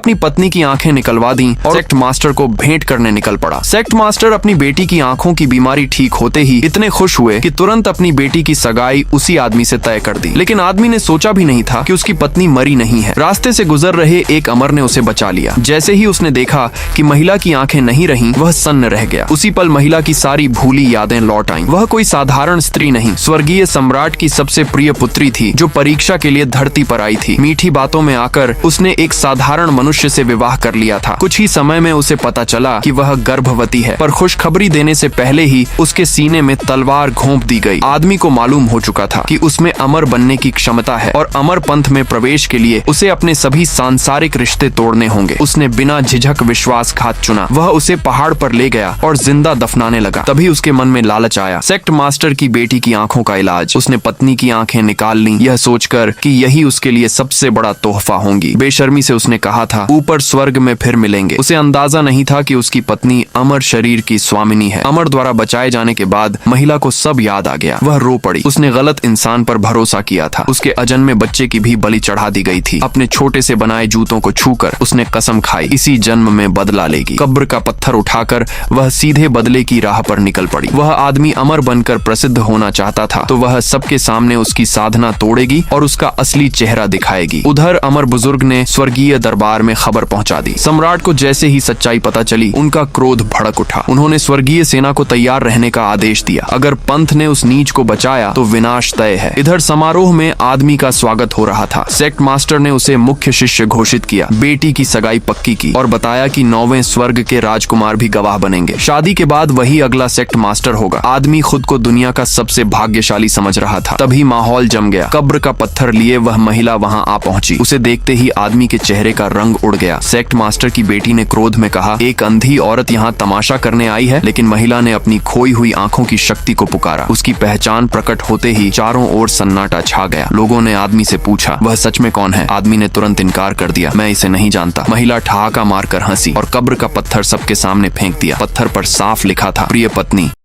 अपनी पत्नी की आंखें निकलवा दी और सेक्ट मास्टर को भेंट करने निकल पड़ा। सेक्ट मास्टर अपनी बेटी की आंखों की बीमारी ठीक होते ही इतने खुश हुए कि तुरंत अपनी बेटी की सगाई उसी आदमी से तय कर दी। लेकिन आदमी ने सोचा भी नहीं था कि उसकी पत्नी मरी नहीं है। रास्ते से गुजर रहे एक अमर ने उसे बचा लिया। जैसे ही उसने देखा कि महिला की आंखें नहीं रहीं, वह सन्न रह गया। उसी पल महिला की सारी भूली यादें लौट आईं। वह कोई साधारण स्त्री नहीं, स्वर्गीय सम्राट की सबसे प्रिय पुत्री थी, जो परीक्षा के लिए धरती पर आई थी। मीठी बातों में आकर उसने एक साधारण मनुष्य से विवाह कर लिया था। कुछ ही समय में उसे पता चला कि वह गर्भवती है, पर खुशखबरी देने से पहले ही उसके सीने में तलवार घोंप दी गई। आदमी को मालूम हो चुका था कि उसमें अमर बनने की क्षमता है और अमर पंथ में प्रवेश के लिए उसे अपने सभी सांसारिक रिश्ते तोड़ने होंगे। उसने बिना झिझक विश्वासघात चुना। वह उसे पहाड़ पर ले गया और जिंदा दफनाने लगा। तभी उसके मन में लालच आया। सेक्ट मास्टर की बेटी की आंखों का इलाज। उसने पत्नी की आंखें निकाल ली, यह सोचकर कि यही उसके लिए सबसे बड़ा तोहफा होंगी। बेशर्मी से उसने कहा था, ऊपर स्वर्ग में फिर मिलेंगे। उसे अंदाजा नहीं था कि उसकी पत्नी अमर शरीर की स्वामिनी है। अमर द्वारा बचाए जाने के बाद महिला को सब याद आ गया। वह रो पड़ी। उसने गलत इंसान पर भरोसा किया था। उसके अजन्मे बच्चे की भी बलि चढ़ा दी गई थी। अपने छोटे से बनाए जूतों को छूकर उसने कसम खाई, इसी जन्म में बदला लेगी। कब्र का पत्थर उठाकर वह सीधे बदले की राह पर निकल पड़ी। वह आदमी अमर बनकर प्रसिद्ध होना चाहता था, तो वह सबके सामने उसकी साधना तोड़ेगी और उसका असली चेहरा दिखाएगी। उधर अमर बुजुर्ग ने स्वर्गीय दरबार में खबर पहुंचा दी। सम्राट को जैसे ही सच्चाई पता चली, उनका क्रोध भड़क उठा। उन्होंने स्वर्गीय सेना को तैयार रहने का आदेश दिया। अगर पंथ ने उस नीच को बचाया तो विनाश तय है। इधर समारोह में आदमी का स्वागत हो रहा था। सेक्ट मास्टर ने उसे मुख्य शिष्य घोषित किया, बेटी की सगाई पक्की की और बताया कि 9वें स्वर्ग के राजकुमार भी गवाह बनेंगे। शादी के बाद वही अगला सेक्ट मास्टर होगा। आदमी खुद को दुनिया का सबसे भाग्यशाली समझ रहा था। तभी माहौल जम गया। कब्र का पत्थर लिए वह महिला वहां आ पहुंची। उसे देखते ही आदमी के चेहरे का रंग उड़ गया। सेक्ट मास्टर की बेटी ने क्रोध में कहा, एक अंधी औरत यहाँ तमाशा करने आई है। लेकिन महिला ने अपनी खोई हुई आंखों की शक्ति को पुकारा। उसकी पहचान प्रकट होते ही चारों ओर सन्नाटा छा गया। लोगों ने आदमी से पूछा, वह सच में कौन है? आदमी ने तुरंत इनकार कर दिया, मैं इसे नहीं जानता। महिला ठहाका मारकर हंसी और कब्र का पत्थर सबके सामने फेंक दिया। पत्थर पर साफ लिखा था, प्रिय पत्नी,